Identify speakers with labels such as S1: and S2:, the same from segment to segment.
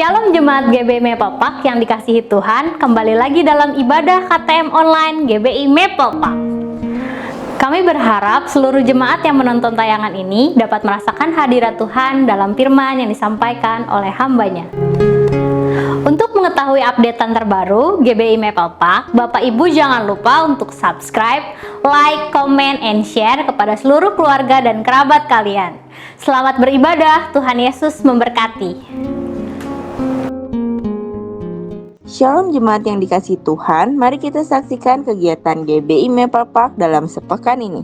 S1: Shalom Jemaat GBI Maple Park yang dikasihi Tuhan, kembali lagi dalam ibadah KTM online GBI Maple Park. Kami berharap seluruh jemaat yang menonton tayangan ini dapat merasakan hadirat Tuhan dalam firman yang disampaikan oleh hambanya. Untuk mengetahui updatean terbaru GBI Maple Park, Bapak Ibu jangan lupa untuk subscribe, like, comment, and share kepada seluruh keluarga dan kerabat kalian. Selamat beribadah, Tuhan Yesus memberkati.
S2: Shalom jemaat yang dikasihi Tuhan, mari kita saksikan kegiatan GBI Maple Park dalam sepekan ini.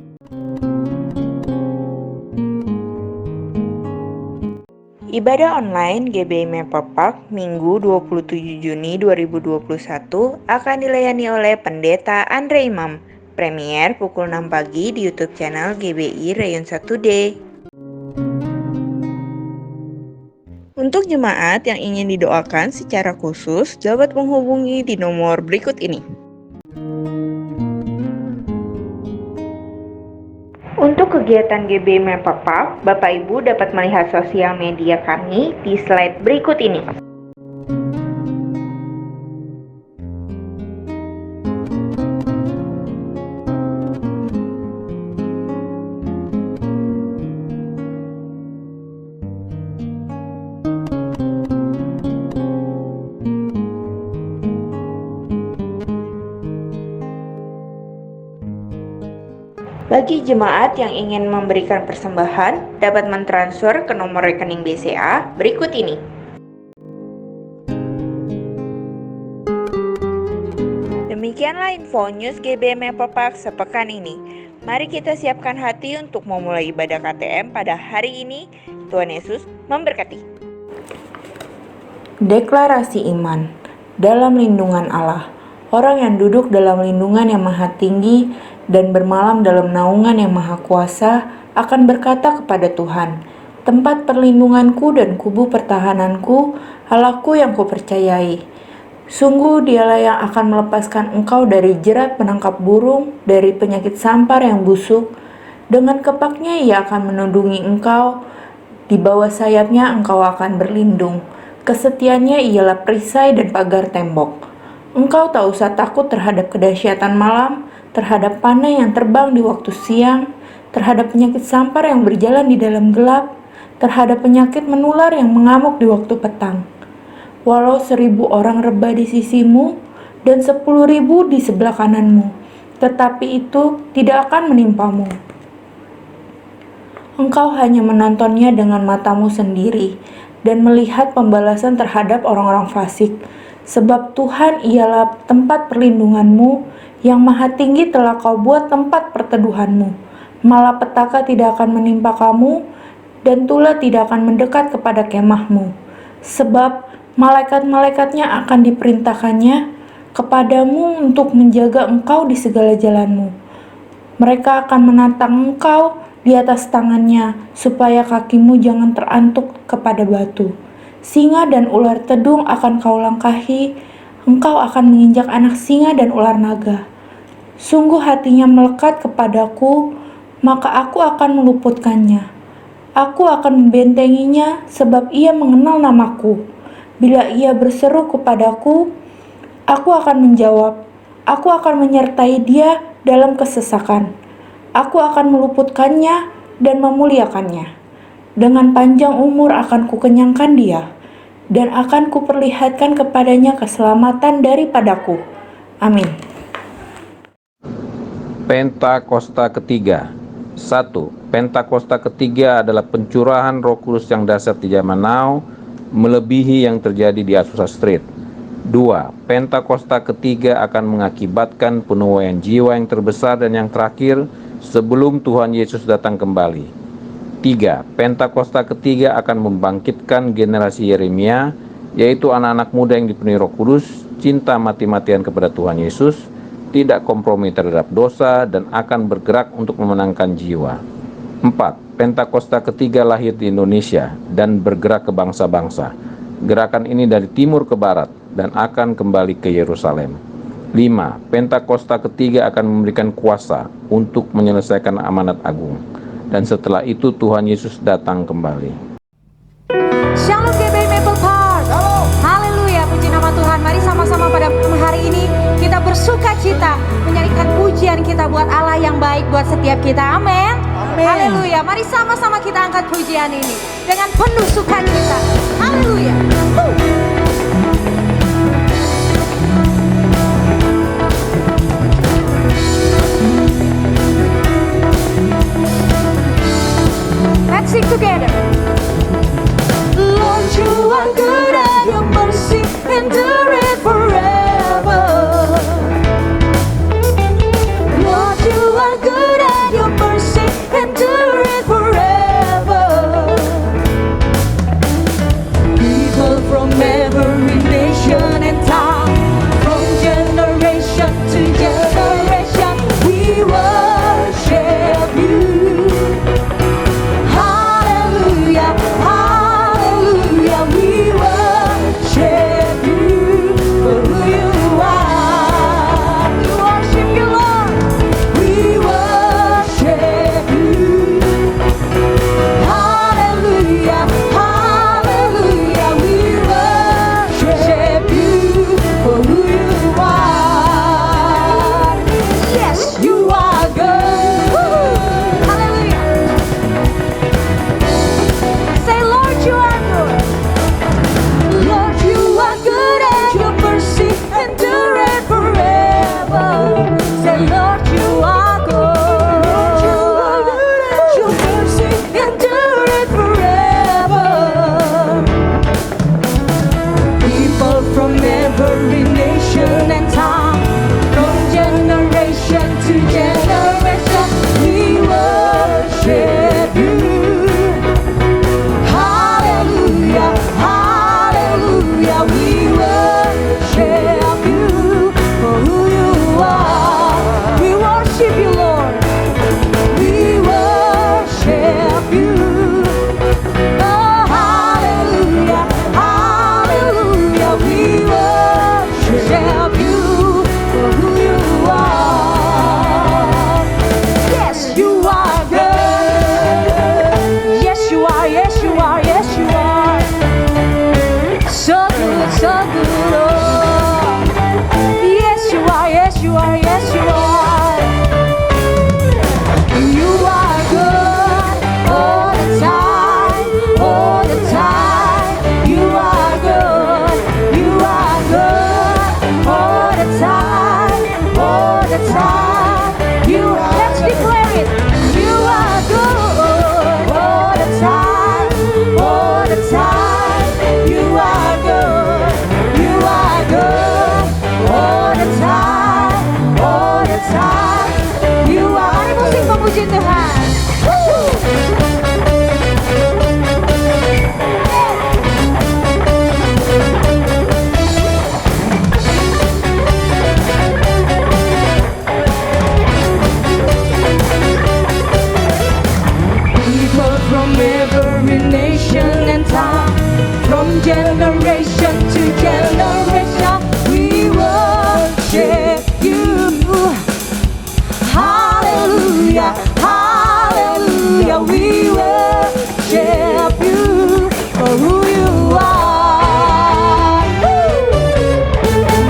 S2: Ibadah online GBI Maple Park Minggu 27 Juni 2021 akan dilayani oleh Pendeta Andre Imam. Premier pukul 6 pagi di YouTube channel GBI Rayon 1D. Untuk jemaat yang ingin didoakan secara khusus, dapat menghubungi di nomor berikut ini. Untuk kegiatan GBI Maple Park, Bapak Ibu dapat melihat sosial media kami di slide berikut ini. Bagi jemaat yang ingin memberikan persembahan, dapat mentransfer ke nomor rekening BCA berikut ini. Demikianlah info news GBI Maple Park sepekan ini. Mari kita siapkan hati untuk memulai ibadah KTM pada hari ini. Tuhan Yesus memberkati. Deklarasi iman dalam lindungan Allah. Orang yang duduk dalam lindungan yang maha tinggi dan bermalam dalam naungan yang maha kuasa akan berkata kepada Tuhan, tempat perlindunganku dan kubu pertahananku, Allahku yang kupercayai. Sungguh dialah yang akan melepaskan engkau dari jerat penangkap burung, dari penyakit sampar yang busuk. Dengan kepaknya ia akan menundungi engkau, di bawah sayapnya engkau akan berlindung. Kesetiaannya ialah perisai dan pagar tembok. Engkau tak usah takut terhadap kedahsyatan malam, terhadap panah yang terbang di waktu siang, terhadap penyakit sampar yang berjalan di dalam gelap, terhadap penyakit menular yang mengamuk di waktu petang. Walau 1000 orang rebah di sisimu dan 10.000 di sebelah kananmu, tetapi itu tidak akan menimpamu. Engkau hanya menontonnya dengan matamu sendiri dan melihat pembalasan terhadap orang-orang fasik. Sebab Tuhan ialah tempat perlindunganmu, yang maha tinggi telah kau buat tempat perteduhanmu. Malapetaka tidak akan menimpa kamu, dan tulah tidak akan mendekat kepada kemahmu. Sebab malaikat-malaikatnya akan diperintahkannya kepadamu untuk menjaga engkau di segala jalanmu. Mereka akan menantang engkau di atas tangannya, supaya kakimu jangan terantuk kepada batu. Singa dan ular tedung akan kau langkahi, engkau akan menginjak anak singa dan ular naga. Sungguh hatinya melekat kepadaku, maka aku akan meluputkannya. Aku akan membentenginya sebab ia mengenal namaku. Bila ia berseru kepadaku, aku akan menjawab. Aku akan menyertai dia dalam kesesakan. Aku akan meluputkannya dan memuliakannya. Dengan panjang umur akan kukenyangkan dia, dan akan kuperlihatkan kepadanya keselamatan daripadaku. Amin.
S3: Pentakosta ketiga. 1. Pentakosta ketiga adalah pencurahan Roh Kudus yang dahsyat di zaman now, melebihi yang terjadi di Azusa Street. 2. Pentakosta ketiga akan mengakibatkan penuaian jiwa yang terbesar dan yang terakhir sebelum Tuhan Yesus datang kembali. 3. Pentakosta ketiga akan membangkitkan generasi Yeremia, yaitu anak-anak muda yang dipenuhi Roh Kudus, cinta mati-matian kepada Tuhan Yesus, tidak kompromi terhadap dosa, dan akan bergerak untuk memenangkan jiwa. 4. Pentakosta ketiga lahir di Indonesia dan bergerak ke bangsa-bangsa. Gerakan ini dari timur ke barat dan akan kembali ke Yerusalem. 5. Pentakosta ketiga akan memberikan kuasa untuk menyelesaikan amanat agung. Dan setelah itu Tuhan Yesus datang kembali.
S4: Shalom GBI Maple Park. Shalom. bersuka cita menyanyikan pujian kita buat Allah yang baik buat setiap kita. Amin. Haleluya. Mari sama-sama kita angkat pujian ini dengan penuh sukacita. Haleluya. Let's sing together. Lord, you are good and your mercy endureth forever. Lord, you are good and your mercy endureth forever. People from every nation and tongue, from generation to generation, we worship you. Hallelujah, hallelujah, we worship you for who you are. We worship you, Lord. We worship you. Hallelujah, hallelujah, we worship you for who you are. Yes, you are good. Hallelujah. Say, Lord, you are good. Lord, you are good and your mercy endureth forever. Say, Lord, you are good. Lord, you are good and your mercy endureth forever. People from every nation and tongue, from generation to generation, we worship you. Hallelujah, hallelujah, we worship you for who you are. We worship you, Lord. We worship you. Oh, hallelujah, hallelujah, we worship you for who you are. Yes, you are good. Yes, you are, yes, you are, yes, you are. So good, so good, oh. Yes, you are, yes, you are, yes, you are. You are good all the time, all the time. You are good, you are good all the time, all the time. Let's declare it. You are good all the time, all the time. You are good, you are good all the time, all the time. You are. Mari musik memuji Tuhan. People from every nation and tongue, from generation to generation, we worship you. Hallelujah, hallelujah, we worship you for who you are.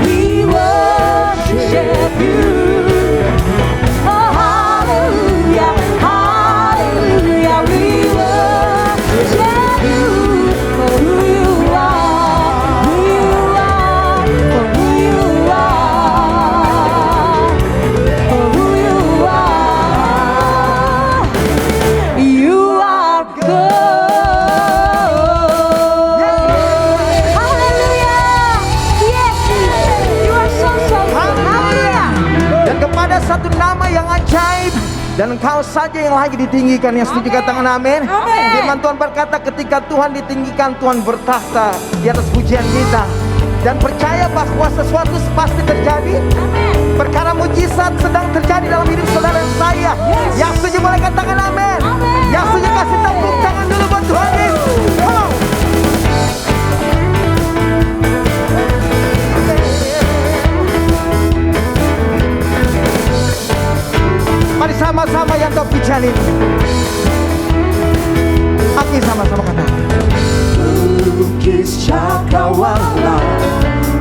S4: We worship you. Oh, hallelujah, hallelujah, we worship you for who you are. Who you are, for who you are, for who you are. You are good. Hallelujah. Yes, you are so good. Hallelujah.
S5: Dan kepada satu nama yang ajaib dan Engkau saja yang lagi ditinggikan. Yang setuju katakan amin. Firman Tuhan berkata, ketika Tuhan ditinggikan, Tuhan bertahta di atas pujian kita. Dan percaya bahwa sesuatu pasti terjadi. Perkara mujizat sedang terjadi dalam hidup saudara dan saya. Yang setuju boleh katakan amin. Yang setuju kasih tepuk tangan dulu buat Tuhan Yesus. Come on. Mari sama-sama yang kau pujian ini. Oke, sama-sama katakan. pelukis cakrawala,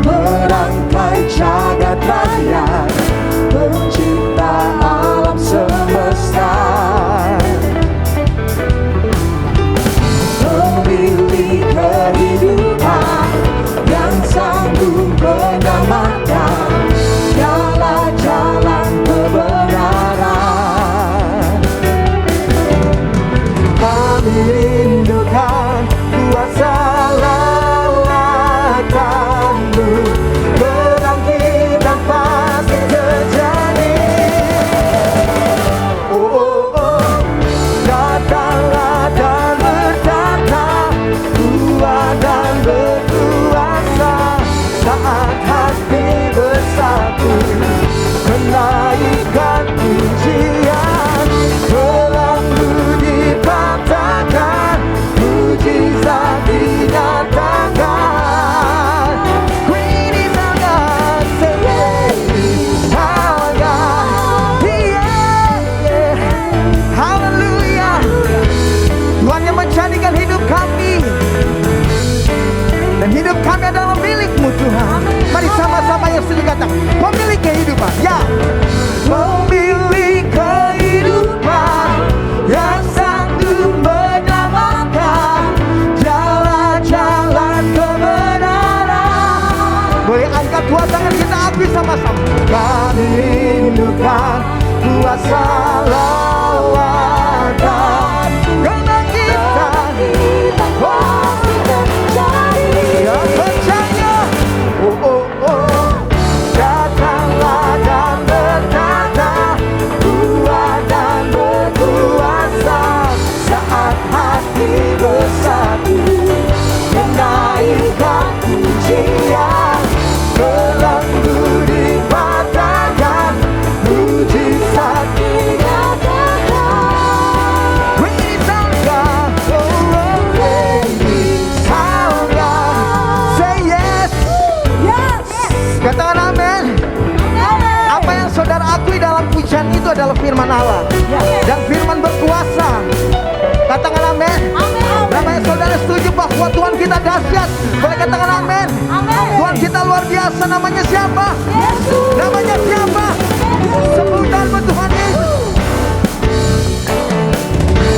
S5: merangkai jagat raya, pencipta alam semesta, pemilik kehidupan yang sanggup menyelamatkan segala jalan kebenaran. Kami rindukan kuasa lawatan-Mu, bangkit dan pasti terjadi. Oh, oh, oh, datanglah dan bertata, kuat dan berkuasa, saat hati bersatu, menaikkan pujian, gelang-Mu dipatahkan, mujizat dinyatakan. Great is our God, say great is our God, yeah. Hallelujah. Tuhan yang menjadikan hidup kami, dan hidup kami adalah milik-Mu Tuhan. Mari sama-sama yang setuju katakan, pemilik kehidupan, ya. Pemilik kehidupan yang sanggup menyelamatkan jalan-jalan kebenaran. Boleh angkat dua tangan kita akui sama-sama. Kami rindukan kuasa lawatan, kebangkitan pasti terjadi. Yang percaya, oh oh oh, datanglah dan bertata, kuat dan berkuasa, saat hati bersatu, menaikkan pujian, gelang-Mu dipatahkan, mujizat dinyatakan. Great is our God, oh, great is our God. Say yes. Yes. Katakan amin. Apa yang saudara akui dalam pujian itu adalah firman Allah, dan firman berkuasa. Katakan amin. Namanya saudara setuju bahwa Tuhan kita dahsyat, boleh katakan amin. Tuhan kita luar biasa. Namanya siapa? Yesus. Namanya siapa? Sebutan Tuhan Yesus.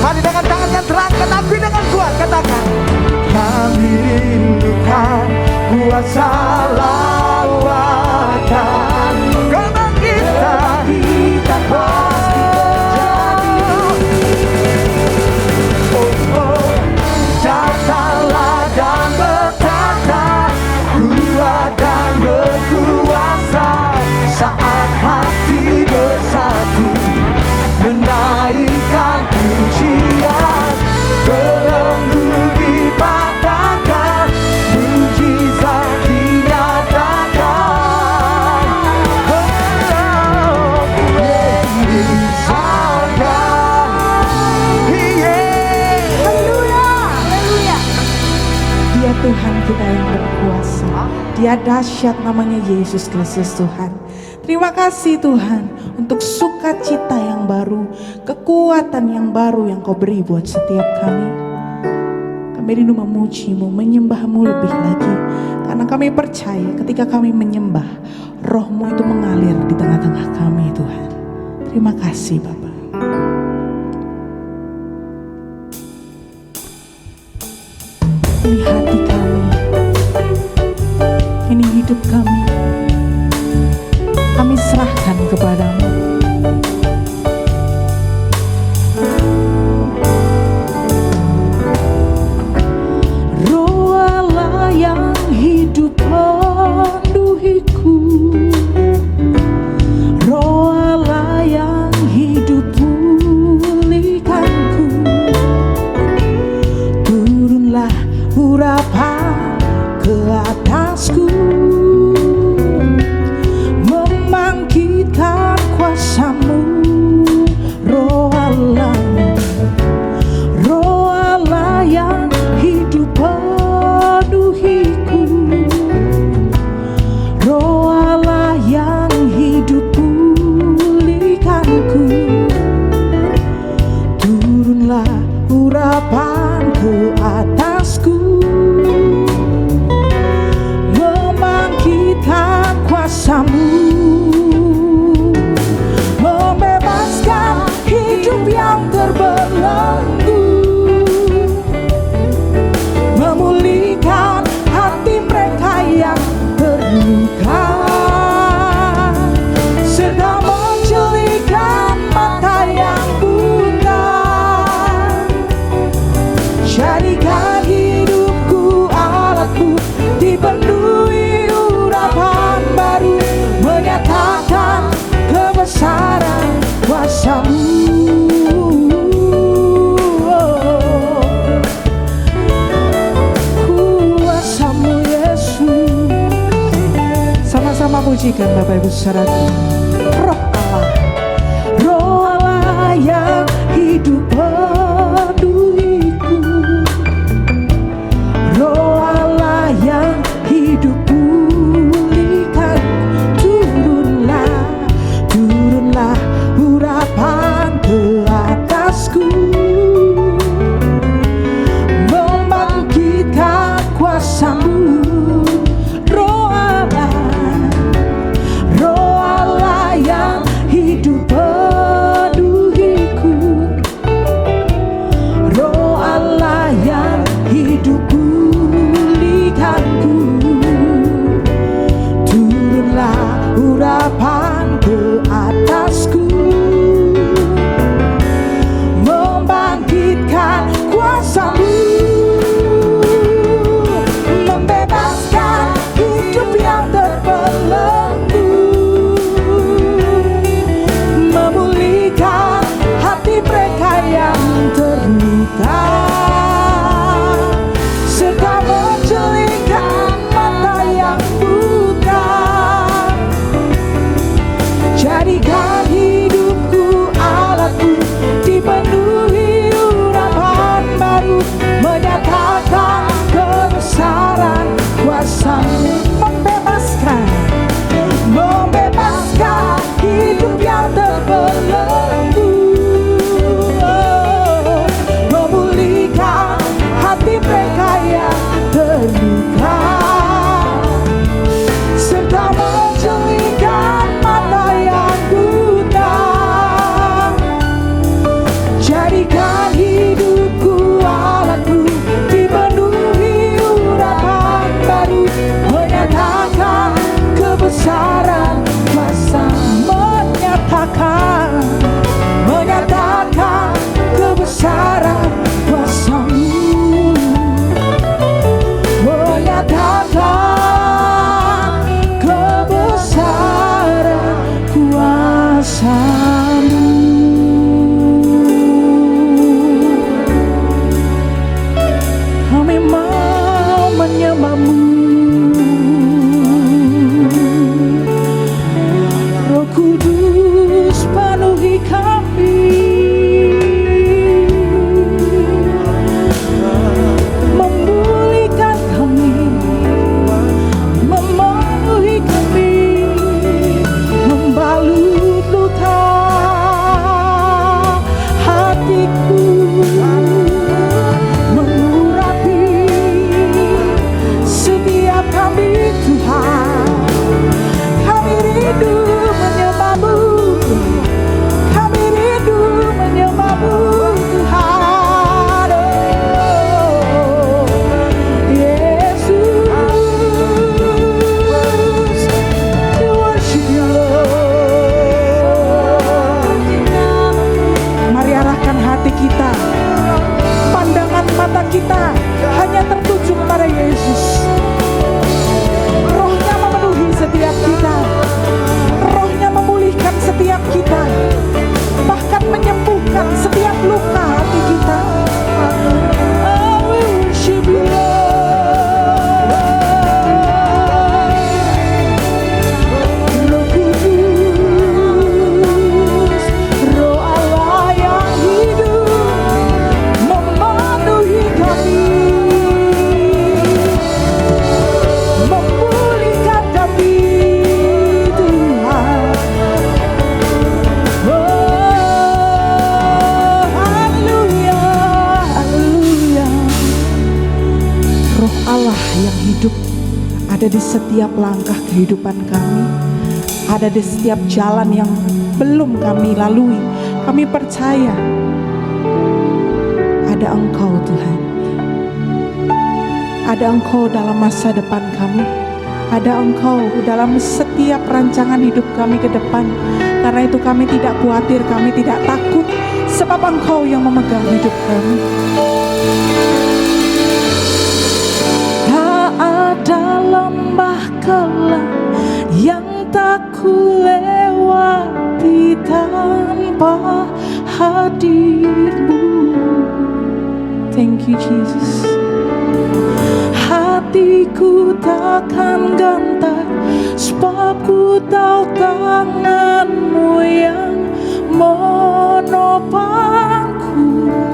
S5: Mari dengan tangan yang terangkat, akui dengan kuat, katakan, kami rindukan kuasa lawatan, kebangkitan pasti terjadi. Oh, oh, datanglah dan bertata, kuat dan berkuasa, saat hati bersatu, menaikkan pujian, gelang-Mu dipatahkan, mujizat dinyatakan. Oh, great is our God. Yeah.
S2: Haleluya. Dia Tuhan kita yang berkuasa. Dia dahsyat, namanya Yesus Kristus Tuhan. Terima kasih Tuhan untuk sukacita yang baru, kekuatan yang baru yang Kau beri buat setiap kami. Kami rindu memuji-Mu, menyembah-Mu lebih lagi. Karena kami percaya ketika kami menyembah, Roh-Mu itu mengalir di tengah-tengah kami Tuhan. Terima kasih Bapa. Ini hati kami, ini hidup kami, kami serahkan kepada-Mu. Roh Allah yang hidup penuhiku, Roh Allah yang hidup pulihkanku, turunlah urapan ke atasku.
S6: nyanyikan Bapak Ibu saudaraku. Roh Allah yang hidup penuhiku, Roh Allah yang hidup pulihkan. Turunlah urapan ke atasku, membangkitkan kuasa-Mu. Roh Allah yang hidup penuhiku, Roh Allah yang hidup pulihkanku. Turunlah urapan ke atasku, membangkitkan kuasa-Mu, membebaskan hidup yang terbelenggu, memulihkan hati mereka yang terluka, serta menjelingkan mata yang buta. Jadikan hidupku alatku, dipenuhi urapan baru, menyatakan kebesaran kuasa-Mu. Membebaskan hidup yang terbelenggu, memulihkan hati mereka yang terluka, serta menjelingkan mata yang buta. Jadikan hidupku alatku, dipenuhi urapan baru, menyatakan kebesaran kuasa, menyatakan kebesaran kuasa-Mu, menyatakan kebesaran kuasa-Mu. Kami mau menyembah-Mu, Roh Kudus penuhi kami, memulihkan kami, memenuhi kami, membalut luka hatiku, mengurapi setiap kami Tuhan. Kami rindu menyembah-Mu, kami rindu menyembah-Mu Tuhan. Oh, Yesus, we worship You, Lord. Mari arahkan hati kita, pandangan mata kita hanya tertuju kepada Yesus. Roh-Nya memenuhi setiap kita, Roh-Nya memulihkan setiap kita, bahkan menyembuhkan setiap luka hati kita. Oh, we worship You, Lord. Roh Kudus, Roh Allah yang hidup, memenuhi kami, memulihkan kami Tuhan. Oh, haleluya, haleluya. Roh Allah yang hidup ada di setiap langkah kehidupan kami, ada di setiap jalan yang belum kami lalui. Kami percaya ada Engkau Tuhan, ada Engkau dalam masa depan kami, ada Engkau dalam setiap rancangan hidup kami ke depan. Karena itu kami tidak khawatir, kami tidak takut, sebab Engkau yang memegang hidup kami. Tak ada lembah kelam yang tak ku lewati tanpa hadir-Mu. Thank you Jesus. Hatiku takkan gentar sebab ku tahu tanganmu yang menopangku.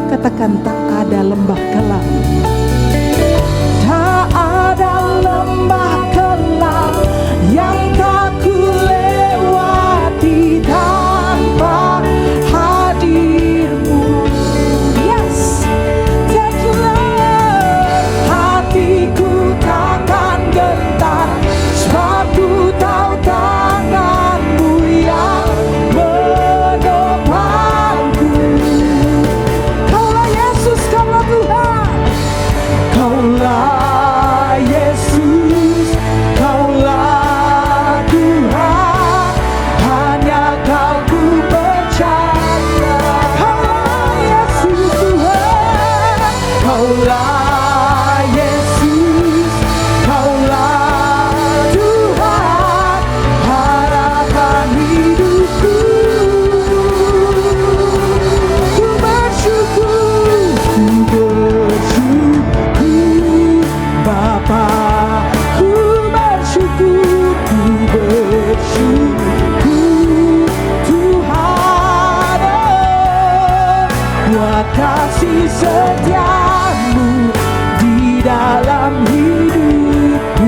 S6: Katakan, tak ada lembah kelam, tak ada lembah kelam yang tak ku lewati tanpa hadirmu. Yes, thank you Lord. Hatiku takkan gentar, sebab ku tahu tanganmu yang menopangku. Kaulah Yesus, kaulah Tuhan, kaulah Yesus, kaulah Tuhan, hanya Kau ku percaya. Kaulah Yesus Tuhan, kaulah Yesus, kaulah Tuhan, harapan hidupku. Ku bersyukur, Bapa, ku bersyukur, Tuhan, buat kasih setiamu di dalam hidupku.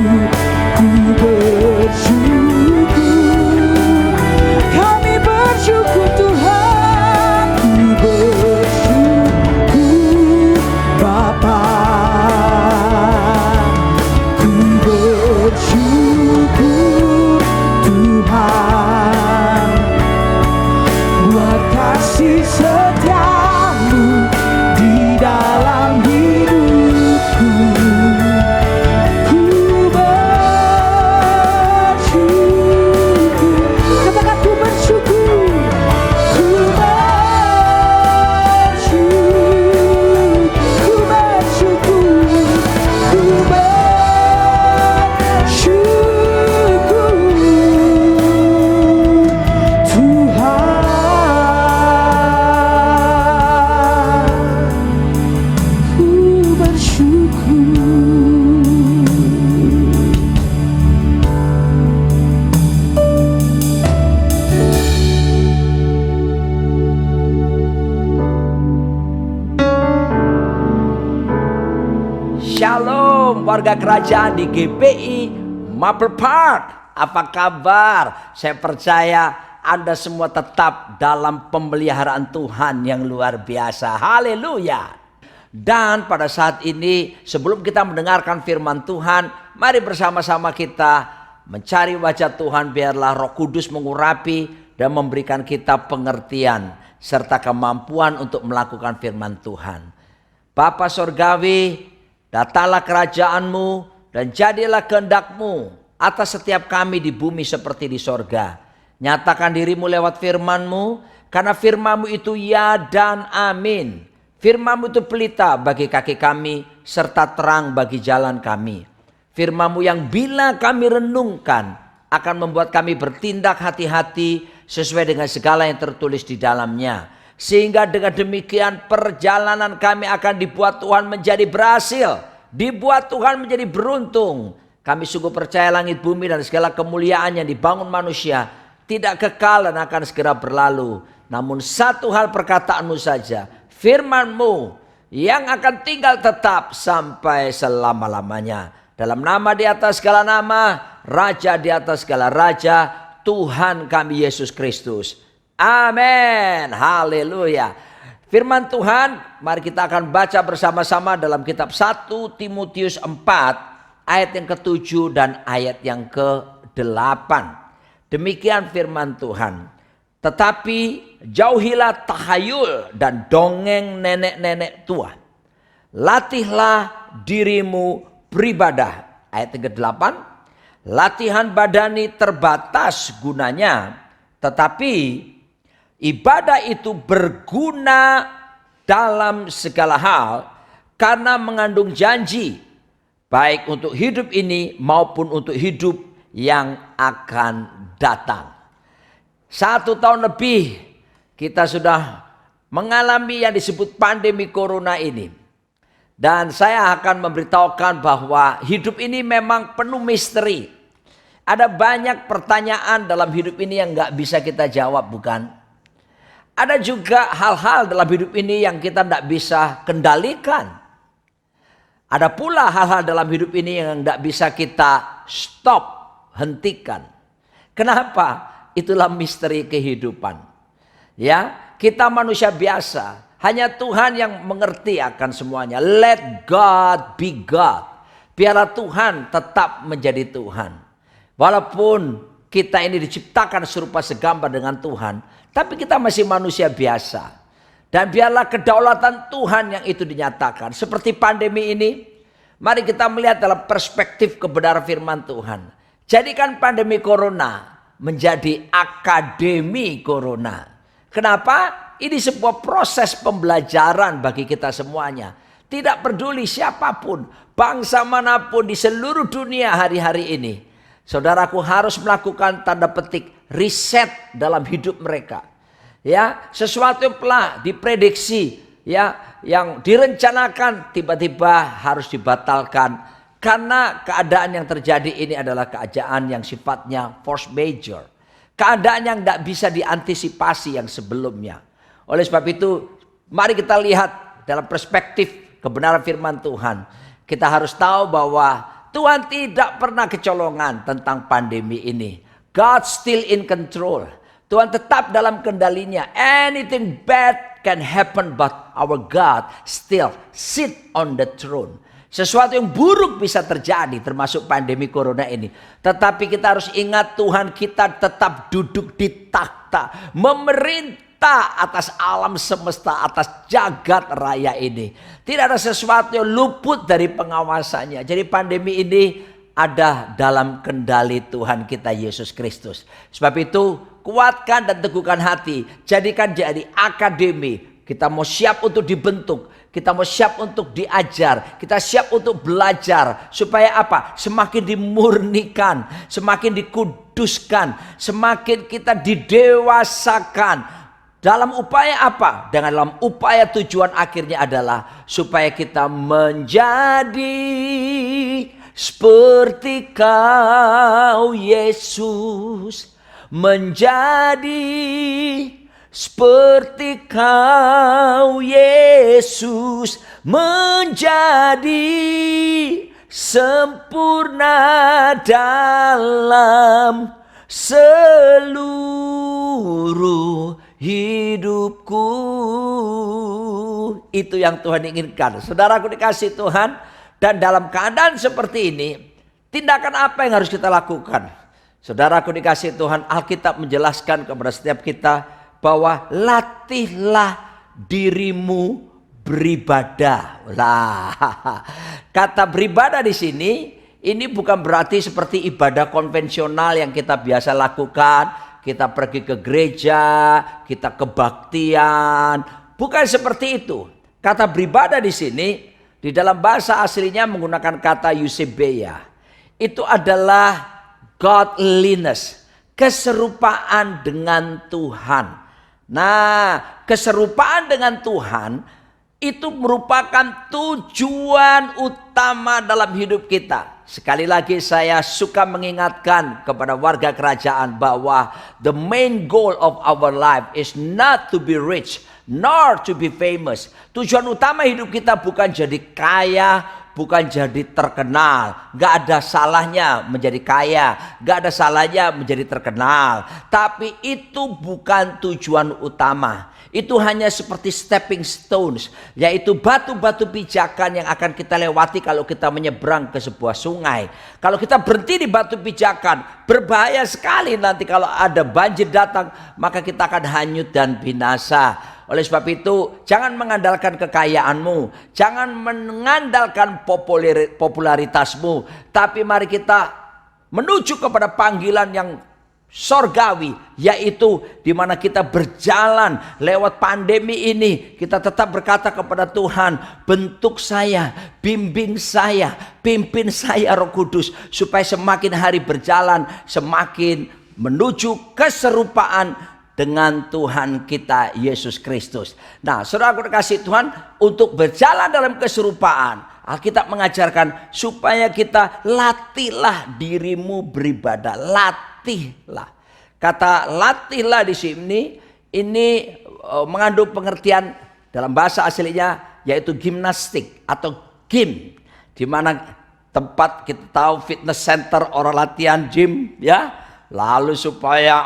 S6: Ku bersyukur, kami bersyukur Tuhan, ku bersyukur Bapa, ku bersyukur Tuhan, buat kasih setiamu di dalam hidupku. Ku bersyukur, katakan ku bersyukur, ku bersyukur, ku bersyukur, ku bersyukur Tuhan, ku bersyukur.
S7: Shalom warga kerajaan di GBI Maple Park. Apa kabar? Saya percaya Anda semua tetap dalam pemeliharaan Tuhan yang luar biasa. Haleluya. Dan pada saat ini sebelum kita mendengarkan firman Tuhan, mari bersama-sama kita mencari wajah Tuhan. Biarlah Roh Kudus mengurapi dan memberikan kita pengertian serta kemampuan untuk melakukan firman Tuhan. Bapa Sorgawi, datanglah kerajaan-Mu dan jadilah kehendak-Mu atas setiap kami di bumi seperti di sorga. Nyatakan diri-Mu lewat firman-Mu, karena firman-Mu itu ya dan amin. Firman-Mu itu pelita bagi kaki kami serta terang bagi jalan kami. Firman-Mu yang bila kami renungkan akan membuat kami bertindak hati-hati sesuai dengan segala yang tertulis di dalamnya. Sehingga dengan demikian perjalanan kami akan dibuat Tuhan menjadi berhasil. Dibuat Tuhan menjadi beruntung. Kami sungguh percaya langit bumi dan segala kemuliaan yang dibangun manusia tidak kekal dan akan segera berlalu. Namun satu hal perkataan-Mu saja, firman-Mu yang akan tinggal tetap sampai selama-lamanya. Dalam nama di atas segala nama, Raja di atas segala raja, Tuhan kami Yesus Kristus. Amin. Haleluya. Firman Tuhan, mari kita akan baca bersama-sama dalam kitab 1 Timotius 4 ayat yang ke-7 dan ayat yang ke-8. Demikian firman Tuhan. Tetapi jauhilah tahayul dan dongeng nenek-nenek tua. Latihlah dirimu beribadah. Ayat yang ke-8. Latihan badani terbatas gunanya, tetapi ibadah itu berguna dalam segala hal karena mengandung janji, baik untuk hidup ini maupun untuk hidup yang akan datang. 1 tahun lebih kita sudah mengalami yang disebut pandemi corona ini. Dan saya akan memberitahukan bahwa hidup ini memang penuh misteri. Ada banyak pertanyaan dalam hidup ini yang nggak bisa kita jawab, bukan? Ada juga hal-hal dalam hidup ini yang kita nggak bisa kendalikan. Ada pula hal-hal dalam hidup ini yang nggak bisa kita stop, hentikan. Kenapa? Itulah misteri kehidupan. Ya, kita manusia biasa. Hanya Tuhan yang mengerti akan semuanya. Let God be God. Biarlah Tuhan tetap menjadi Tuhan. Walaupun kita ini diciptakan serupa segambar dengan Tuhan, tapi kita masih manusia biasa. Dan biarlah kedaulatan Tuhan yang itu dinyatakan. Seperti pandemi ini, mari kita melihat dalam perspektif kebenaran firman Tuhan. Jadikan pandemi corona menjadi akademi corona. Kenapa? Ini sebuah proses pembelajaran bagi kita semuanya. Tidak peduli siapapun, bangsa manapun di seluruh dunia hari-hari ini. Saudaraku harus melakukan tanda petik riset dalam hidup mereka. Ya, sesuatu yang telah diprediksi, ya, yang direncanakan tiba-tiba harus dibatalkan karena keadaan yang terjadi ini adalah keadaan yang sifatnya force major. Keadaan yang tidak bisa diantisipasi yang sebelumnya. Oleh sebab itu, mari kita lihat dalam perspektif kebenaran firman Tuhan. Kita harus tahu bahwa Tuhan tidak pernah kecolongan tentang pandemi ini. God still in control. Tuhan tetap dalam kendalinya. Anything bad can happen, but our God still sit on the throne. Sesuatu yang buruk bisa terjadi, termasuk pandemi corona ini. Tetapi kita harus ingat Tuhan kita tetap duduk di takhta, memerintah atas alam semesta, atas jagat raya ini. Tidak ada sesuatu yang luput dari pengawasannya. Jadi pandemi ini ada dalam kendali Tuhan kita Yesus Kristus. Sebab itu kuatkan dan teguhkan hati. Jadikan jadi akademi. Kita mau siap untuk dibentuk. Kita mau siap untuk diajar. Kita siap untuk belajar. Supaya apa? Semakin dimurnikan. Semakin dikuduskan. Semakin kita didewasakan. Dalam upaya apa? Dengan dalam upaya tujuan akhirnya adalah supaya kita menjadi seperti Kau Yesus, menjadi seperti Kau Yesus, menjadi sempurna dalam seluruh hidupku. Itu yang Tuhan inginkan. Saudaraku dikasih Tuhan, dan dalam keadaan seperti ini, tindakan apa yang harus kita lakukan? Saudaraku dikasih Tuhan, Alkitab menjelaskan kepada setiap kita bahwa latihlah dirimu beribadah. Lah, kata beribadah di sini ini bukan berarti seperti ibadah konvensional yang kita biasa lakukan. Kita pergi ke gereja, kita kebaktian, bukan seperti itu. Kata beribadah di sini di dalam bahasa aslinya menggunakan kata eusebeia. Itu adalah godliness, keserupaan dengan Tuhan. Nah, keserupaan dengan Tuhan itu merupakan tujuan utama dalam hidup kita. Sekali lagi saya suka mengingatkan kepada warga kerajaan bahwa the main goal of our life is not to be rich nor to be famous. Tujuan utama hidup kita bukan jadi kaya, bukan jadi terkenal. Gak ada salahnya menjadi kaya, gak ada salahnya menjadi terkenal. Tapi itu bukan tujuan utama. Itu hanya seperti stepping stones, yaitu batu-batu pijakan yang akan kita lewati kalau kita menyeberang ke sebuah sungai. Kalau kita berhenti di batu pijakan, berbahaya sekali nanti kalau ada banjir datang, maka kita akan hanyut dan binasa. Oleh sebab itu, jangan mengandalkan kekayaanmu, jangan mengandalkan popularitasmu, tapi mari kita menuju kepada panggilan yang sorgawi, yaitu di mana kita berjalan lewat pandemi ini, kita tetap berkata kepada Tuhan, bentuk saya, bimbing saya, pimpin saya Roh Kudus, supaya semakin hari berjalan, semakin menuju keserupaan dengan Tuhan kita Yesus Kristus. Nah, saudara kasih Tuhan, untuk berjalan dalam keserupaan, Alkitab mengajarkan supaya kita latihlah dirimu beribadah. Latihlah. Kata latihlah di sini ini mengandung pengertian dalam bahasa aslinya yaitu gimnastik atau gym, di mana tempat kita tahu fitness center, orang latihan gym ya. Lalu supaya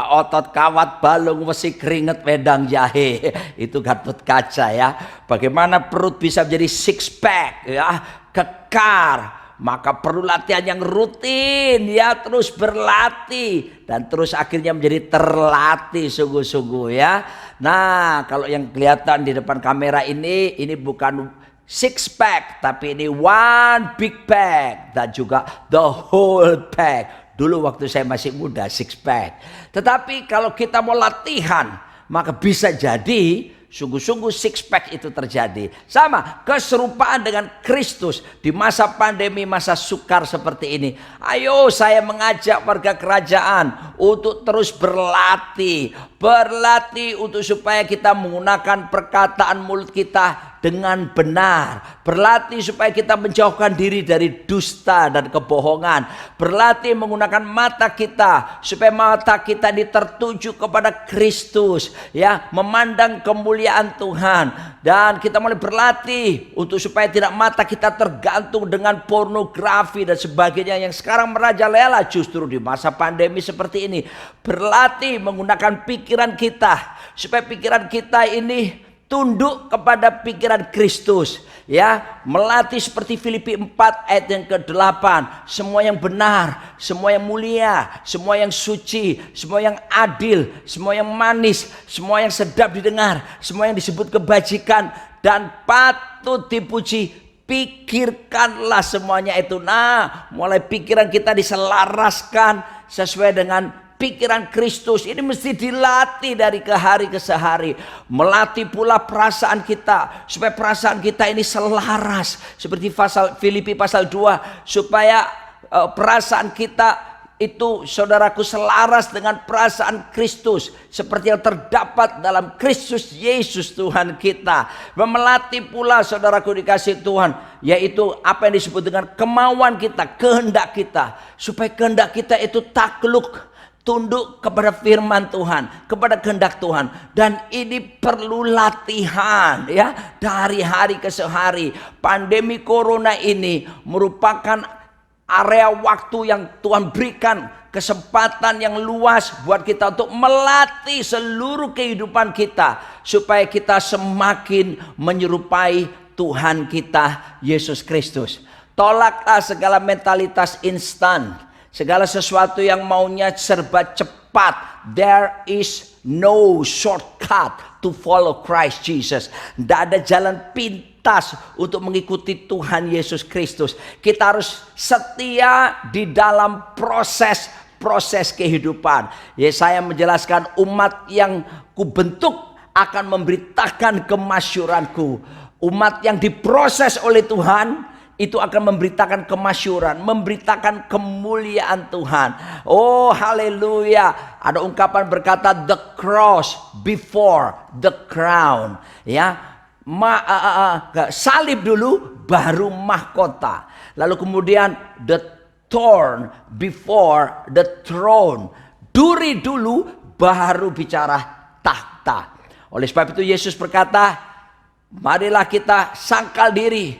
S7: otot kawat balung besi keringet wedang jahe itu Gatot Kaca ya. Bagaimana perut bisa menjadi six pack ya, kekar. Maka perlu latihan yang rutin ya, terus berlatih dan terus akhirnya menjadi terlatih sungguh-sungguh ya. Nah, kalau yang kelihatan di depan kamera ini bukan six pack, tapi ini one big pack dan juga the whole pack. Dulu waktu saya masih muda six pack. Tetapi kalau kita mau latihan, maka bisa jadi sungguh-sungguh six pack itu terjadi. Sama keserupaan dengan Kristus di masa pandemi, masa sukar seperti ini. Ayo saya mengajak warga kerajaan untuk terus berlatih. Berlatih untuk supaya kita menggunakan perkataan mulut kita dengan benar. Berlatih supaya kita menjauhkan diri dari dusta dan kebohongan. Berlatih menggunakan mata kita supaya mata kita tertuju kepada Kristus ya, memandang kemuliaan Tuhan. Dan kita mulai berlatih untuk supaya tidak mata kita tergantung dengan pornografi dan sebagainya yang sekarang merajalela justru di masa pandemi seperti ini. Berlatih menggunakan pikiran kita supaya pikiran kita ini tunduk kepada pikiran Kristus ya, melatih seperti Filipi 4 ayat yang ke-8, semua yang benar, semua yang mulia, semua yang suci, semua yang adil, semua yang manis, semua yang sedap didengar, semua yang disebut kebajikan dan patut dipuji, pikirkanlah semuanya itu. Nah, mulai pikiran kita diselaraskan sesuai dengan pikiran Kristus. Ini mesti dilatih dari ke hari ke sehari. Melatih pula perasaan kita supaya perasaan kita ini selaras seperti Filipi pasal 2, supaya perasaan kita itu saudaraku selaras dengan perasaan Kristus seperti yang terdapat dalam Kristus Yesus Tuhan kita. Melatih pula saudaraku dikasih Tuhan, yaitu apa yang disebut dengan kemauan kita, kehendak kita, supaya kehendak kita itu takluk, tunduk kepada firman Tuhan, kepada kehendak Tuhan. Dan ini perlu latihan ya, dari hari ke hari. Pandemi corona ini merupakan area waktu yang Tuhan berikan kesempatan yang luas buat kita untuk melatih seluruh kehidupan kita supaya kita semakin menyerupai Tuhan kita Yesus Kristus. Tolaklah segala mentalitas instan, segala sesuatu yang maunya serba cepat. There is no shortcut to follow Christ Jesus. Tidak ada jalan pintas untuk mengikuti Tuhan Yesus Kristus. Kita harus setia di dalam proses kehidupan. Yesaya menjelaskan, umat yang kubentuk akan memberitakan kemasyuranku. Umat yang diproses oleh Tuhan itu akan memberitakan kemasyuran, memberitakan kemuliaan Tuhan. Oh haleluya. Ada ungkapan berkata the cross before the crown. Ya, salib dulu baru mahkota. Lalu kemudian the thorn before the throne. Duri dulu baru bicara takhta. Oleh sebab itu Yesus berkata, marilah kita sangkal diri,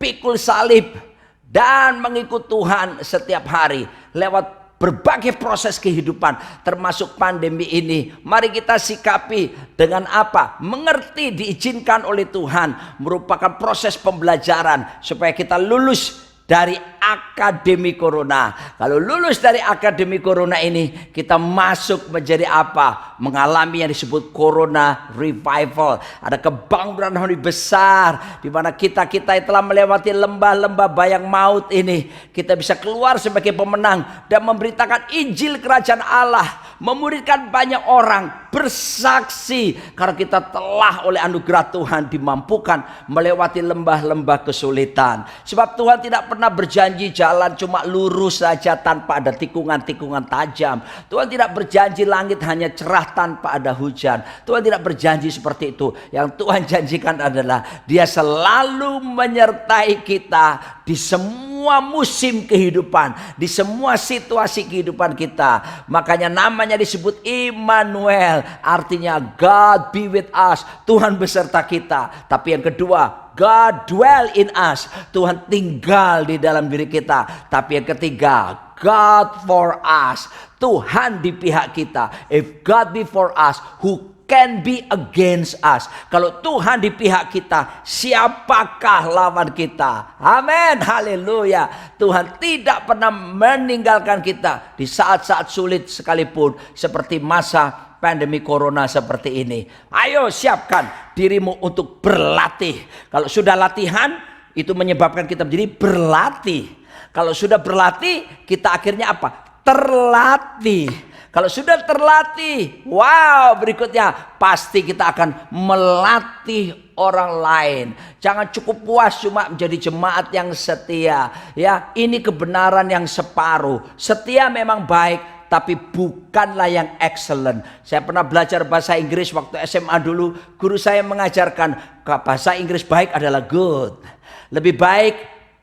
S7: pikul salib dan mengikut Tuhan setiap hari lewat berbagai proses kehidupan termasuk pandemi ini. Mari kita sikapi dengan apa? Mengerti diizinkan oleh Tuhan merupakan proses pembelajaran supaya kita lulus dari akademi corona. Kalau lulus dari akademi corona ini, kita masuk menjadi apa? Mengalami yang disebut corona revival. Ada kebangkitan hari besar di mana kita yang telah melewati lembah-lembah bayang maut ini, kita bisa keluar sebagai pemenang dan memberitakan Injil kerajaan Allah, memuridkan banyak orang bersaksi karena kita telah oleh anugerah Tuhan dimampukan melewati lembah-lembah kesulitan. Sebab Tuhan tidak pernah berjanji jalan cuma lurus saja tanpa ada tikungan-tikungan tajam. Tuhan tidak berjanji langit hanya cerah tanpa ada hujan. Tuhan tidak berjanji seperti itu. Yang Tuhan janjikan adalah Dia selalu menyertai kita di semua musim kehidupan, di semua situasi kehidupan kita. Makanya namanya disebut Immanuel, artinya God be with us, Tuhan beserta kita. Tapi yang kedua, God dwell in us, Tuhan tinggal di dalam diri kita. Tapi yang ketiga, God for us, Tuhan di pihak kita. If God be for us, who can be against us? Kalau Tuhan di pihak kita, siapakah lawan kita? Amin, haleluya. Tuhan tidak pernah meninggalkan kita di saat-saat sulit sekalipun, seperti masa pandemi corona seperti ini. Ayo siapkan dirimu untuk berlatih. Kalau sudah latihan, itu menyebabkan kita menjadi berlatih. Kalau sudah berlatih, kita akhirnya apa? Terlatih. Kalau sudah terlatih, wow, berikutnya pasti kita akan melatih orang lain. Jangan cukup puas cuma menjadi jemaat yang setia. Ya, ini kebenaran yang separuh. Setia memang baik, tapi bukanlah yang excellent. Saya pernah belajar bahasa Inggris waktu SMA dulu. Guru saya mengajarkan bahasa Inggris baik adalah good, lebih baik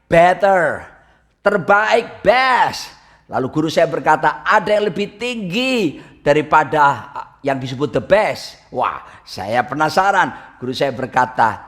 S7: better, terbaik best. Lalu guru saya berkata, ada yang lebih tinggi daripada yang disebut the best. Wah, saya penasaran. Guru saya berkata,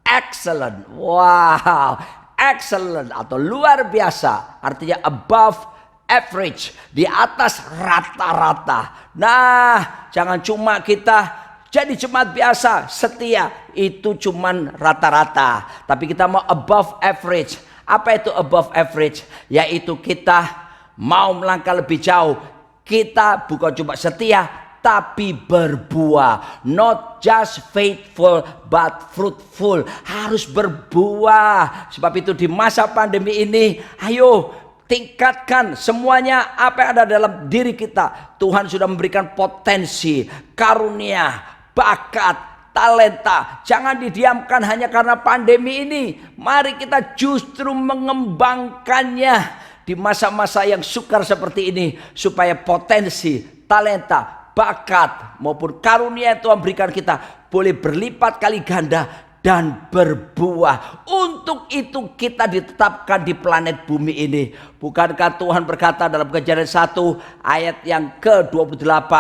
S7: excellent. Wow, excellent atau luar biasa. Artinya above average, di atas rata-rata. Nah, jangan cuma kita jadi jemaat biasa, setia. Itu cuman rata-rata. Tapi kita mau above average. Apa itu above average? Yaitu kita mau melangkah lebih jauh. Kita bukan cuma setia, tapi berbuah. Not just faithful, but fruitful. Harus berbuah. Sebab itu di masa pandemi ini, ayo tingkatkan semuanya apa yang ada dalam diri kita. Tuhan sudah memberikan potensi, karunia, bakat, talenta. Jangan didiamkan hanya karena pandemi ini. Mari kita justru mengembangkannya di masa-masa yang sukar seperti ini, supaya potensi, talenta, bakat maupun karunia yang Tuhan berikan kita boleh berlipat kali ganda dan berbuah. Untuk itu kita ditetapkan di planet bumi ini. Bukankah Tuhan berkata dalam Kejadian 1 ayat yang ke-28,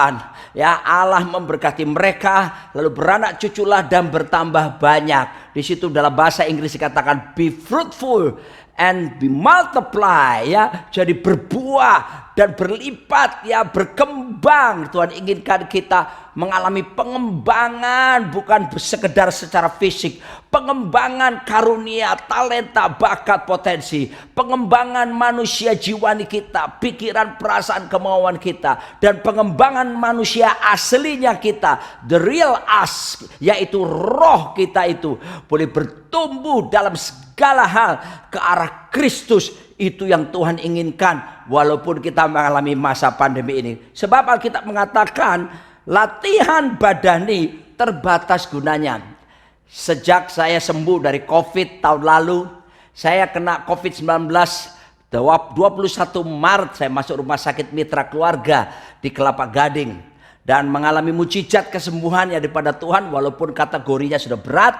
S7: ya, Allah memberkati mereka lalu beranak cuculah dan bertambah banyak. Di situ dalam bahasa Inggris dikatakan be fruitful and be multiply, ya, jadi berbuah dan berlipat, ya, berkembang. Tuhan inginkan kita mengalami pengembangan, bukan sekedar secara fisik, pengembangan karunia, talenta, bakat, potensi, pengembangan manusia jiwani kita, pikiran, perasaan, kemauan kita, dan pengembangan manusia aslinya kita, the real us, yaitu roh kita itu boleh bertumbuh dalam segala hal ke arah Kristus. Itu yang Tuhan inginkan walaupun kita mengalami masa pandemi ini. Sebab Alkitab mengatakan latihan badani terbatas gunanya. Sejak saya sembuh dari COVID tahun lalu, saya kena COVID-19 21 Maret saya masuk rumah sakit Mitra Keluarga di Kelapa Gading dan mengalami mujizat kesembuhannya daripada Tuhan walaupun kategorinya sudah berat.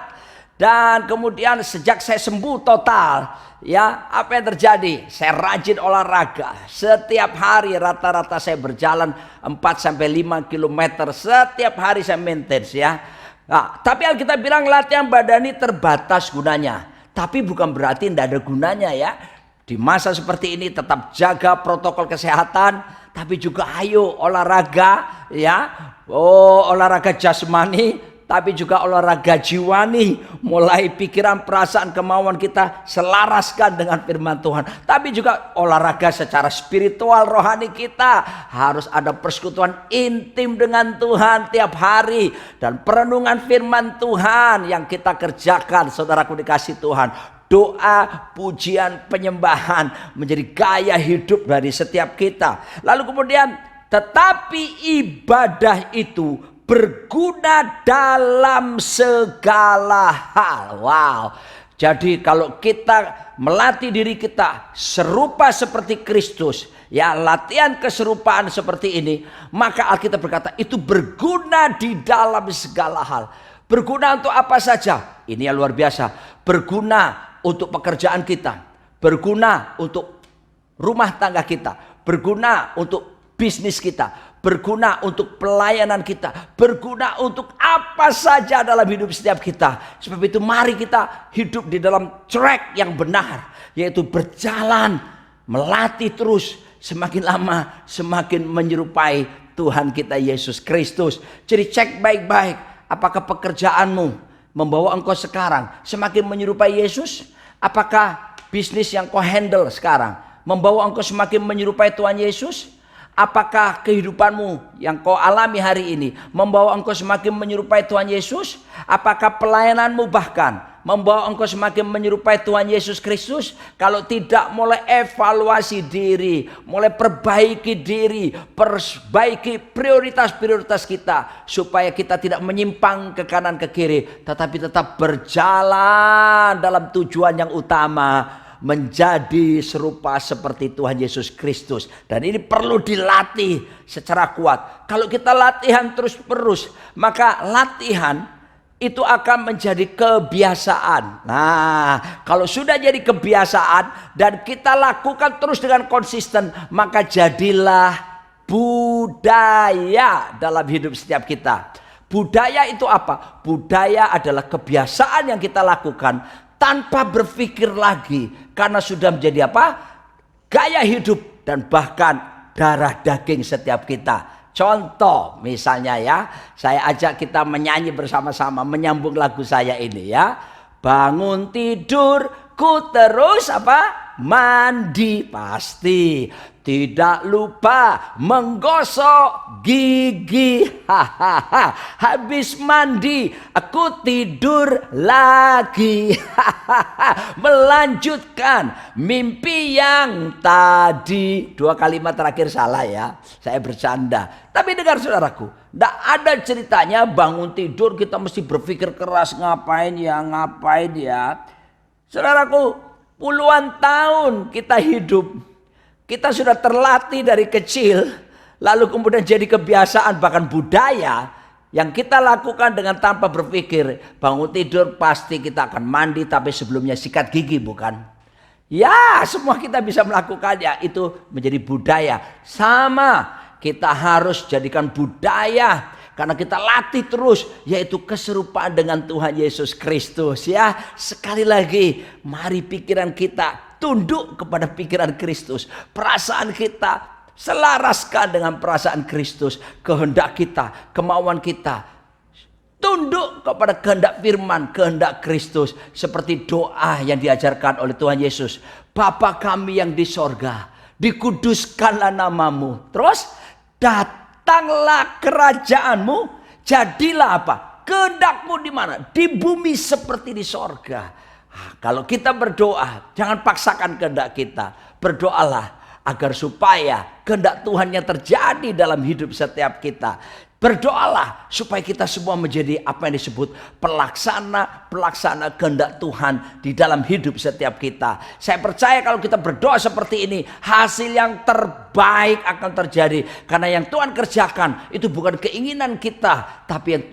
S7: Dan kemudian sejak saya sembuh total, ya, apa yang terjadi? Saya rajin olahraga. Setiap hari rata-rata saya berjalan 4-5 km. Setiap hari saya maintain, ya. Nah, tapi Alkitab bilang latihan badani terbatas gunanya. Tapi bukan berarti tidak ada gunanya, ya. Di masa seperti ini tetap jaga protokol kesehatan, tapi juga ayo olahraga, ya. Olahraga jasmani, tapi juga olahraga jiwani. Mulai pikiran, perasaan, kemauan kita selaraskan dengan firman Tuhan. Tapi juga olahraga secara spiritual, rohani kita. Harus ada persekutuan intim dengan Tuhan tiap hari. Dan perenungan firman Tuhan yang kita kerjakan, saudaraku dikasih Tuhan. Doa, pujian, penyembahan menjadi gaya hidup dari setiap kita. Lalu kemudian, tetapi ibadah itu berguna dalam segala hal. Wow. Jadi kalau kita melatih diri kita serupa seperti Kristus, ya, latihan keserupaan seperti ini, maka Alkitab berkata itu berguna di dalam segala hal. Berguna untuk apa saja? Ini yang luar biasa. Berguna untuk pekerjaan kita, berguna untuk rumah tangga kita, berguna untuk bisnis kita, berguna untuk pelayanan kita, berguna untuk apa saja dalam hidup setiap kita. Sebab itu mari kita hidup di dalam track yang benar, yaitu berjalan, melatih terus, semakin lama semakin menyerupai Tuhan kita Yesus Kristus. Jadi cek baik-baik, apakah pekerjaanmu membawa engkau sekarang semakin menyerupai Yesus? Apakah bisnis yang kau handle sekarang membawa engkau semakin menyerupai Tuhan Yesus? Apakah kehidupanmu yang kau alami hari ini membawa engkau semakin menyerupai Tuhan Yesus? Apakah pelayananmu bahkan membawa engkau semakin menyerupai Tuhan Yesus Kristus? Kalau tidak, mulai evaluasi diri, mulai perbaiki diri, perbaiki prioritas-prioritas kita, supaya kita tidak menyimpang ke kanan ke kiri, tetapi tetap berjalan dalam tujuan yang utama, menjadi serupa seperti Tuhan Yesus Kristus. Dan ini perlu dilatih secara kuat. Kalau kita latihan terus-menerus, maka latihan itu akan menjadi kebiasaan. Nah, kalau sudah jadi kebiasaan dan kita lakukan terus dengan konsisten, maka jadilah budaya dalam hidup setiap kita. Budaya itu apa? Budaya adalah kebiasaan yang kita lakukan tanpa berpikir lagi, karena sudah menjadi apa? Gaya hidup dan bahkan darah daging setiap kita. Contoh misalnya ya, saya ajak kita menyanyi bersama-sama, menyambung lagu saya ini ya. Bangun tidurku terus apa? Mandi pasti, tidak lupa menggosok gigi. Hahaha. Habis mandi aku tidur lagi. Hahaha. Melanjutkan mimpi yang tadi. 2 kalimat terakhir salah ya, saya bercanda. Tapi dengar saudaraku, tidak ada ceritanya bangun tidur kita mesti berpikir keras, ngapain ya. Saudaraku, puluhan tahun kita hidup, kita sudah terlatih dari kecil, lalu kemudian jadi kebiasaan bahkan budaya yang kita lakukan dengan tanpa berpikir. Bangun tidur pasti kita akan mandi, tapi sebelumnya sikat gigi, bukan? Ya, semua kita bisa melakukannya, itu menjadi budaya. Sama, kita harus jadikan budaya, karena kita latih terus, yaitu keserupaan dengan Tuhan Yesus Kristus ya. Sekali lagi, mari pikiran kita tunduk kepada pikiran Kristus. Perasaan kita selaraskan dengan perasaan Kristus. Kehendak kita, kemauan kita tunduk kepada kehendak firman, kehendak Kristus. Seperti doa yang diajarkan oleh Tuhan Yesus. Bapa kami yang di sorga, dikuduskanlah namamu. Terus datanglah kerajaanmu, jadilah apa? Kehendakmu di mana? Di bumi seperti di sorga. Kalau kita berdoa, jangan paksakan kehendak kita. Berdoalah agar supaya kehendak Tuhan yang terjadi dalam hidup setiap kita. Berdoalah supaya kita semua menjadi apa yang disebut pelaksana kehendak Tuhan di dalam hidup setiap kita. Saya percaya kalau kita berdoa seperti ini, hasil yang terbaik akan terjadi. Karena yang Tuhan kerjakan itu bukan keinginan kita, tapi yang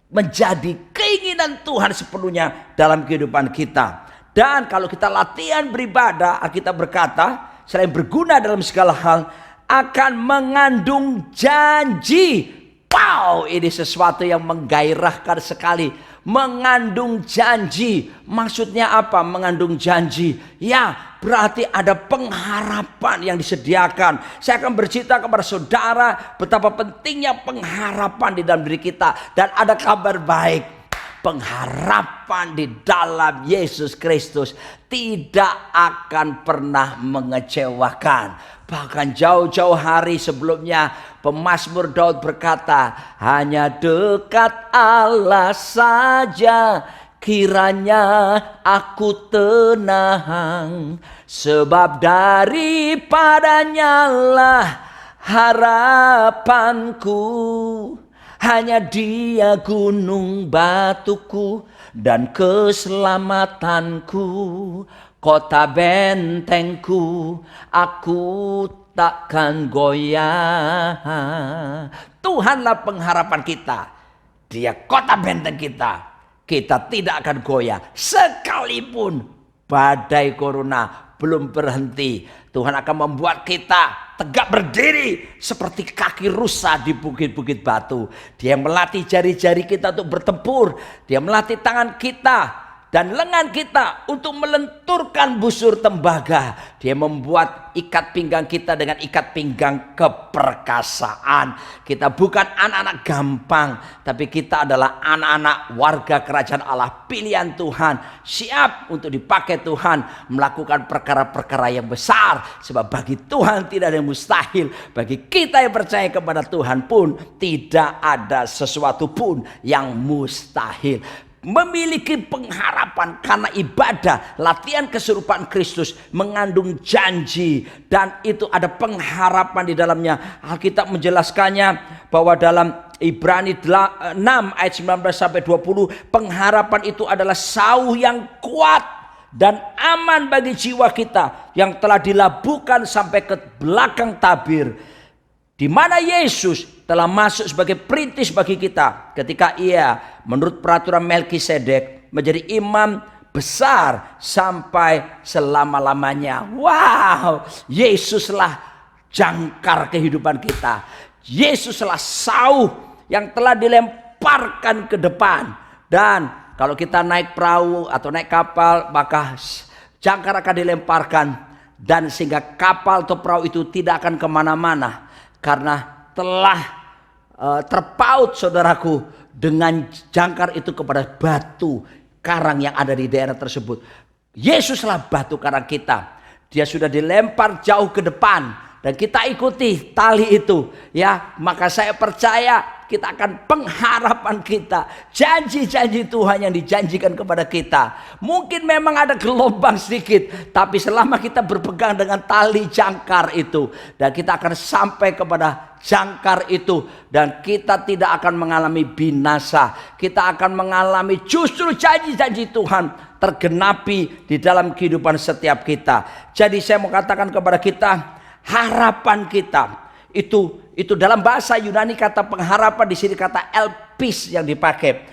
S7: menjadi keinginan Tuhan sepenuhnya dalam kehidupan kita. Dan kalau kita latihan beribadah, kita berkata, selain berguna dalam segala hal, akan mengandung janji. Wow, ini sesuatu yang menggairahkan sekali. Mengandung janji. Maksudnya apa mengandung janji? Ya, berarti ada pengharapan yang disediakan. Saya akan bercerita kepada saudara betapa pentingnya pengharapan di dalam diri kita. Dan ada kabar baik. Pengharapan di dalam Yesus Kristus tidak akan pernah mengecewakan. Bahkan jauh-jauh hari sebelumnya pemazmur Daud berkata, hanya dekat Allah saja kiranya aku tenang, sebab daripadanya lah harapanku. Hanya Dia gunung batuku dan keselamatanku, kota bentengku, aku takkan goyah. Tuhanlah pengharapan kita. Dia kota benteng kita. Kita tidak akan goyah sekalipun badai corona belum berhenti. Tuhan akan membuat kita tegak berdiri seperti kaki rusa di bukit-bukit batu. Dia yang melatih jari-jari kita untuk bertempur. Dia melatih tangan kita dan lengan kita untuk melenturkan busur tembaga. Dia membuat ikat pinggang kita dengan ikat pinggang keperkasaan. Kita bukan anak-anak gampang, tapi kita adalah anak-anak warga kerajaan Allah, pilihan Tuhan, siap untuk dipakai Tuhan melakukan perkara-perkara yang besar. Sebab bagi Tuhan tidak ada yang mustahil. Bagi kita yang percaya kepada Tuhan pun tidak ada sesuatu pun yang mustahil. Memiliki pengharapan karena ibadah, latihan keserupaan Kristus mengandung janji, dan itu ada pengharapan di dalamnya. Alkitab menjelaskannya bahwa dalam Ibrani 6 ayat 19 sampai 20, pengharapan itu adalah sauh yang kuat dan aman bagi jiwa kita yang telah dilabuhkan sampai ke belakang tabir, di mana Yesus telah masuk sebagai perintis bagi kita ketika Ia menurut peraturan Melkisedek menjadi imam besar sampai selama-lamanya. Wow, Yesuslah jangkar kehidupan kita. Yesuslah sauh yang telah dilemparkan ke depan. Dan kalau kita naik perahu atau naik kapal, maka jangkar akan dilemparkan, dan sehingga kapal atau perahu itu tidak akan kemana-mana, karena telah terpaut, saudaraku, dengan jangkar itu kepada batu karang yang ada di daerah tersebut. Yesuslah batu karang kita. Dia sudah dilempar jauh ke depan dan kita ikuti tali itu, ya. Maka saya percaya kita akan pengharapan kita, janji-janji Tuhan yang dijanjikan kepada kita. Mungkin memang ada gelombang sedikit, tapi selama kita berpegang dengan tali jangkar itu, dan kita akan sampai kepada jangkar itu, dan kita tidak akan mengalami binasa. Kita akan mengalami justru janji-janji Tuhan tergenapi di dalam kehidupan setiap kita. Jadi saya mau katakan kepada kita, harapan kita itu dalam bahasa Yunani kata pengharapan, di sini kata elpis yang dipakai.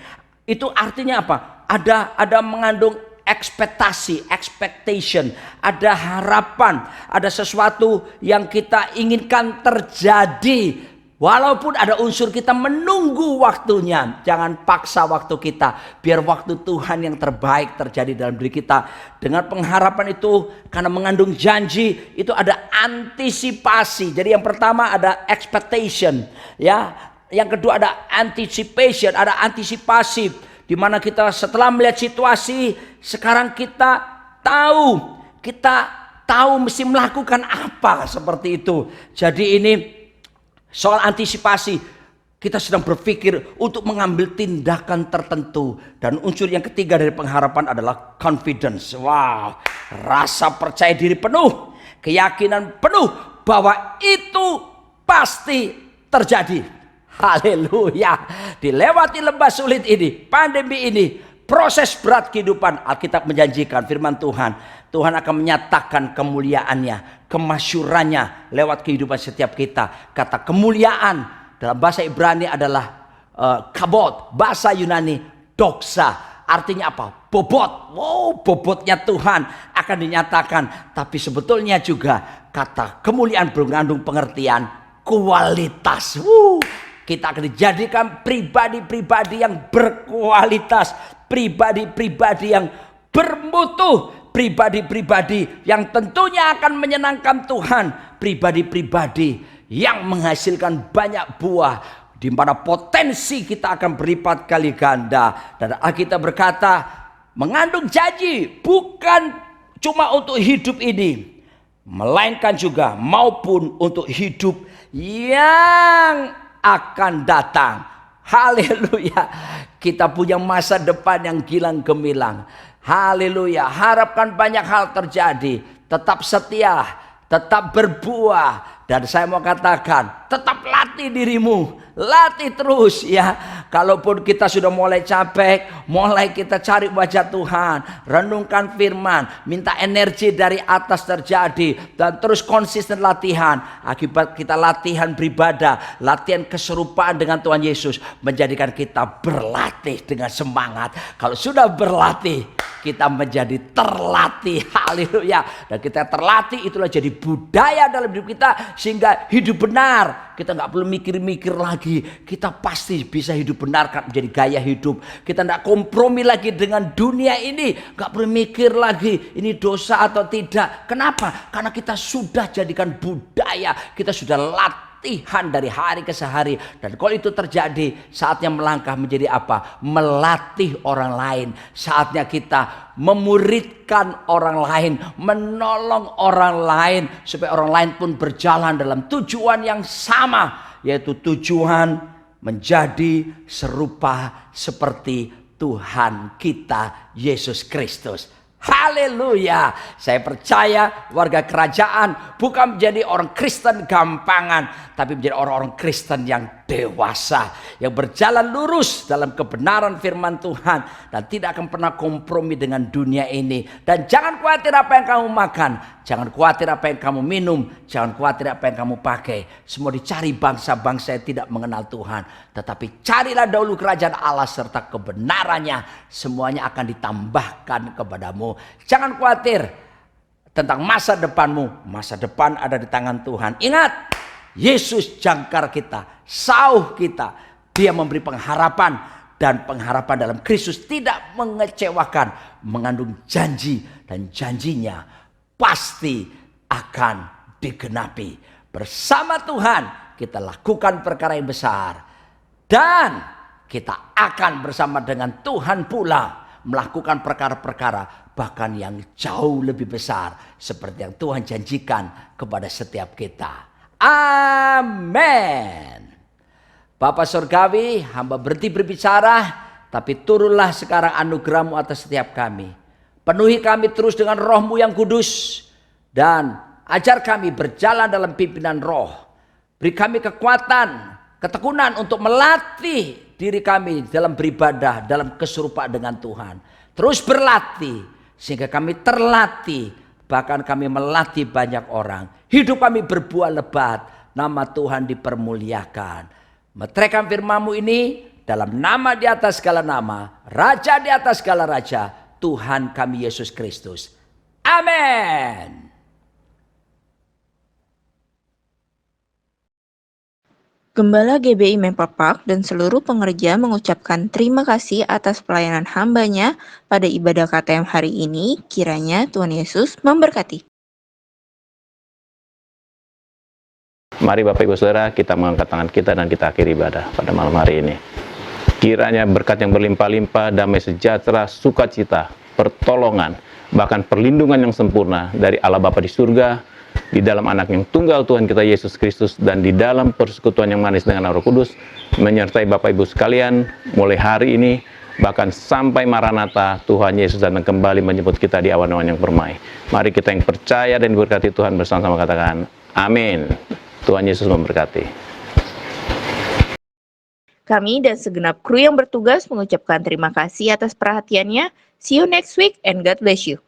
S7: Itu artinya apa? Ada mengandung ekspektasi, expectation, ada harapan, ada sesuatu yang kita inginkan terjadi. Walaupun ada unsur kita menunggu waktunya, jangan paksa waktu kita, biar waktu Tuhan yang terbaik terjadi dalam diri kita. Dengan pengharapan itu, karena mengandung janji, itu ada antisipasi. Jadi yang pertama ada expectation, ya. Yang kedua ada anticipation, ada antisipasi, di mana kita setelah melihat situasi, sekarang kita tahu mesti melakukan apa, seperti itu. Jadi ini soal antisipasi, kita sedang berpikir untuk mengambil tindakan tertentu. Dan unsur yang ketiga dari pengharapan adalah confidence. Wow, rasa percaya diri penuh, keyakinan penuh bahwa itu pasti terjadi. Haleluya. Dilewati lembah sulit ini, pandemi ini, proses berat kehidupan, Alkitab menjanjikan, firman Tuhan akan menyatakan kemuliaannya, kemasyurannya lewat kehidupan setiap kita. Kata kemuliaan dalam bahasa Ibrani adalah kabod, bahasa Yunani doxa. Artinya apa? Bobot. Wow, bobotnya Tuhan akan dinyatakan. Tapi sebetulnya juga kata kemuliaan mengandung pengertian kualitas. Kita akan dijadikan pribadi-pribadi yang berkualitas, pribadi-pribadi yang bermutu, pribadi-pribadi yang tentunya akan menyenangkan Tuhan, pribadi-pribadi yang menghasilkan banyak buah, di mana potensi kita akan berlipat kali ganda. Dan Alkitab berkata, mengandung janji bukan cuma untuk hidup ini, melainkan juga maupun untuk hidup yang akan datang. Haleluya. Kita punya masa depan yang gilang gemilang. Haleluya. Harapkan banyak hal terjadi. Tetap setia, tetap berbuah. Dan saya mau katakan, tetap latih dirimu, latih terus ya. Kalaupun kita sudah mulai capek, mulai kita cari wajah Tuhan, renungkan firman, minta energi dari atas terjadi, dan terus konsisten latihan. Akibat kita latihan beribadah, latihan keserupaan dengan Tuhan Yesus, menjadikan kita berlatih dengan semangat. Kalau sudah berlatih, kita menjadi terlatih. Haleluya. Dan kita terlatih, itulah jadi budaya dalam hidup kita, sehingga hidup benar. Kita nggak perlu mikir-mikir lagi. Kita pasti bisa hidup benar, kan menjadi gaya hidup. Kita nggak kompromi lagi dengan dunia ini. Nggak perlu mikir lagi ini dosa atau tidak. Kenapa? Karena kita sudah jadikan budaya. Kita sudah latihan dari hari ke hari. Dan kalau itu terjadi, saatnya melangkah menjadi apa? Melatih orang lain. Saatnya kita memuridkan orang lain, menolong orang lain, supaya orang lain pun berjalan dalam tujuan yang sama, yaitu tujuan menjadi serupa seperti Tuhan kita Yesus Kristus. Haleluya. Saya percaya warga kerajaan bukan menjadi orang Kristen gampangan, tapi menjadi orang-orang Kristen yang dewasa, yang berjalan lurus dalam kebenaran firman Tuhan, dan tidak akan pernah kompromi dengan dunia ini. Dan jangan khawatir apa yang kamu makan, jangan khawatir apa yang kamu minum, jangan khawatir apa yang kamu pakai. Semua dicari bangsa-bangsa yang tidak mengenal Tuhan. Tetapi carilah dahulu kerajaan Allah serta kebenarannya, semuanya akan ditambahkan kepadamu. Jangan khawatir tentang masa depanmu. Masa depan ada di tangan Tuhan. Ingat, Yesus jangkar kita, sauh kita. Dia memberi pengharapan, dan pengharapan dalam Kristus tidak mengecewakan, mengandung janji, dan janjinya pasti akan digenapi. Bersama Tuhan kita lakukan perkara yang besar, dan kita akan bersama dengan Tuhan pula melakukan perkara-perkara bahkan yang jauh lebih besar, seperti yang Tuhan janjikan kepada setiap kita. Amin. Bapa Surgawi, hamba berhenti berbicara, tapi turunlah sekarang anugerah-Mu atas setiap kami. Penuhi kami terus dengan Roh-Mu yang kudus, dan ajar kami berjalan dalam pimpinan Roh. Beri kami kekuatan, ketekunan untuk melatih diri kami dalam beribadah, dalam keserupaan dengan Tuhan. Terus berlatih sehingga kami terlatih, bahkan kami melatih banyak orang. Hidup kami berbuah lebat, nama Tuhan dipermuliakan. Meteraikan firman-Mu ini dalam nama di atas segala nama, Raja di atas segala raja, Tuhan kami Yesus Kristus. Amin.
S2: Gembala GBI Maple Park dan seluruh pengerja mengucapkan terima kasih atas pelayanan hambanya pada ibadah KTM hari ini. Kiranya Tuhan Yesus memberkati.
S3: Mari Bapak Ibu Saudara, kita mengangkat tangan kita dan kita akhiri ibadah pada malam hari ini. Kiranya berkat yang berlimpah-limpah, damai sejahtera, sukacita, pertolongan, bahkan perlindungan yang sempurna dari Allah Bapa di surga, di dalam anak yang tunggal Tuhan kita Yesus Kristus, dan di dalam persekutuan yang manis dengan Roh Kudus, menyertai Bapak Ibu sekalian mulai hari ini, bahkan sampai Maranatha Tuhan Yesus datang kembali menjemput kita di awan-awan yang permai. Mari kita yang percaya dan diberkati Tuhan bersama-sama katakan amin. Tuhan Yesus memberkati.
S2: Kami dan segenap kru yang bertugas mengucapkan terima kasih atas perhatiannya. See you next week and God bless you.